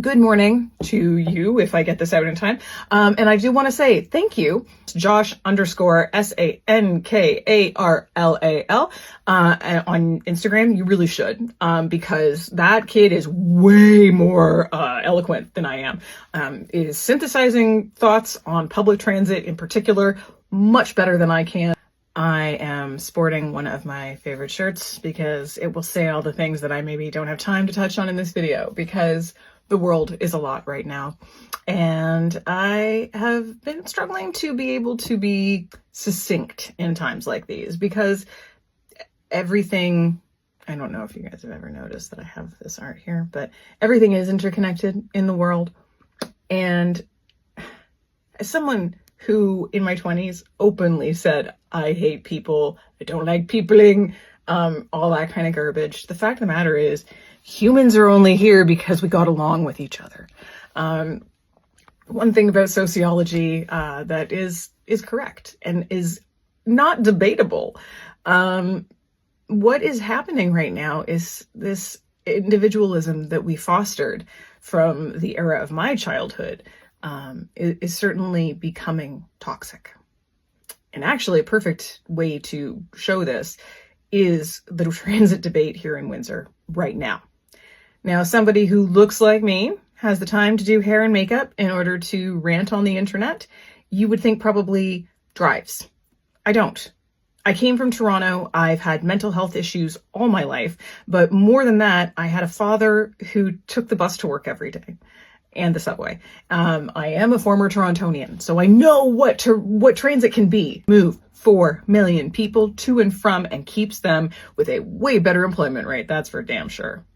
Good morning to you if I get this out in time. And I do want to say thank you, Josh _ SANKARLAL on Instagram. You really should, because that kid is way more eloquent than I am. Is synthesizing thoughts on public transit in particular much better than I can. I am sporting one of my favorite shirts because it will say all the things that I maybe don't have time to touch on in this video, because the world is a lot right now. And I have been struggling to be able to be succinct in times like these, because everything, I don't know if you guys have ever noticed that I have this art here, but everything is interconnected in the world. And as someone who in my 20s openly said, I hate people, I don't like peopling, all that kind of garbage, the fact of the matter is, humans are only here because we got along with each other. One thing about sociology that is correct and is not debatable. What is happening right now is this individualism that we fostered from the era of my childhood is certainly becoming toxic. And actually a perfect way to show this is the transit debate here in Windsor right now. Now, somebody who looks like me, has the time to do hair and makeup in order to rant on the internet, you would think probably drives. I don't. I came from Toronto. I've had mental health issues all my life, but more than that, I had a father who took the bus to work every day and the subway. I am a former Torontonian, so I know what transit can be. Move 4 million people to and from and keeps them with a way better employment rate. That's for damn sure.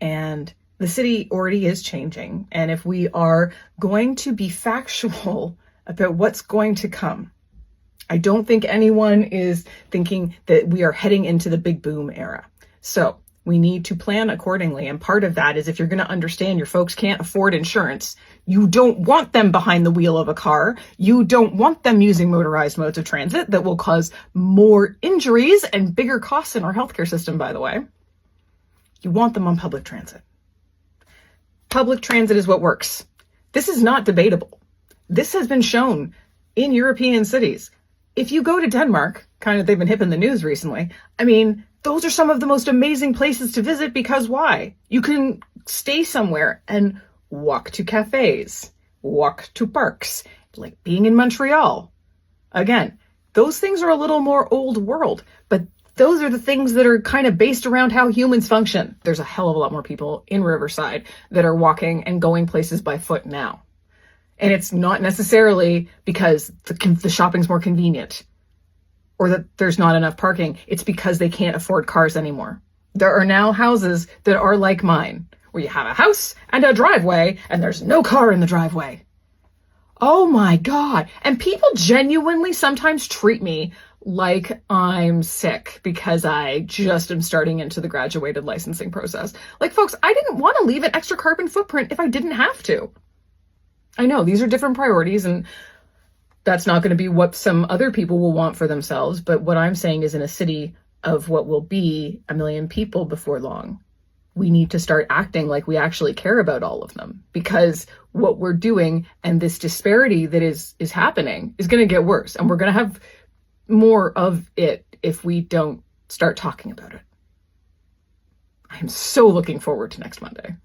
And the city already is changing. And if we are going to be factual about what's going to come, I don't think anyone is thinking that we are heading into the big boom era. So we need to plan accordingly. And part of that is, if you're going to understand your folks can't afford insurance, you don't want them behind the wheel of a car. You don't want them using motorized modes of transit that will cause more injuries and bigger costs in our healthcare system, by the way. You want them on public transit. Public transit is what works. This is not debatable. This has been shown in European cities. If you go to Denmark, kind of, they've been hip in the news recently. I mean, those are some of the most amazing places to visit, because why? You can stay somewhere and walk to cafes, walk to parks, like being in Montreal. Again, those things are a little more old world, but those are the things that are kind of based around how humans function. There's a hell of a lot more people in Riverside that are walking and going places by foot now. And it's not necessarily because the shopping's more convenient or that there's not enough parking. It's because they can't afford cars anymore. There are now houses that are like mine, where you have a house and a driveway and there's no car in the driveway. Oh my God. And people genuinely sometimes treat me like I'm sick because I just am starting into the graduated licensing process. Like, folks, I didn't want to leave an extra carbon footprint if I didn't have to. I know these are different priorities, and that's not going to be what some other people will want for themselves. But what I'm saying is, in a city of what will be 1 million people before long, we need to start acting like we actually care about all of them, because what we're doing and this disparity that is happening is going to get worse, and we're going to have more of it if we don't start talking about it. I am so looking forward to next Monday.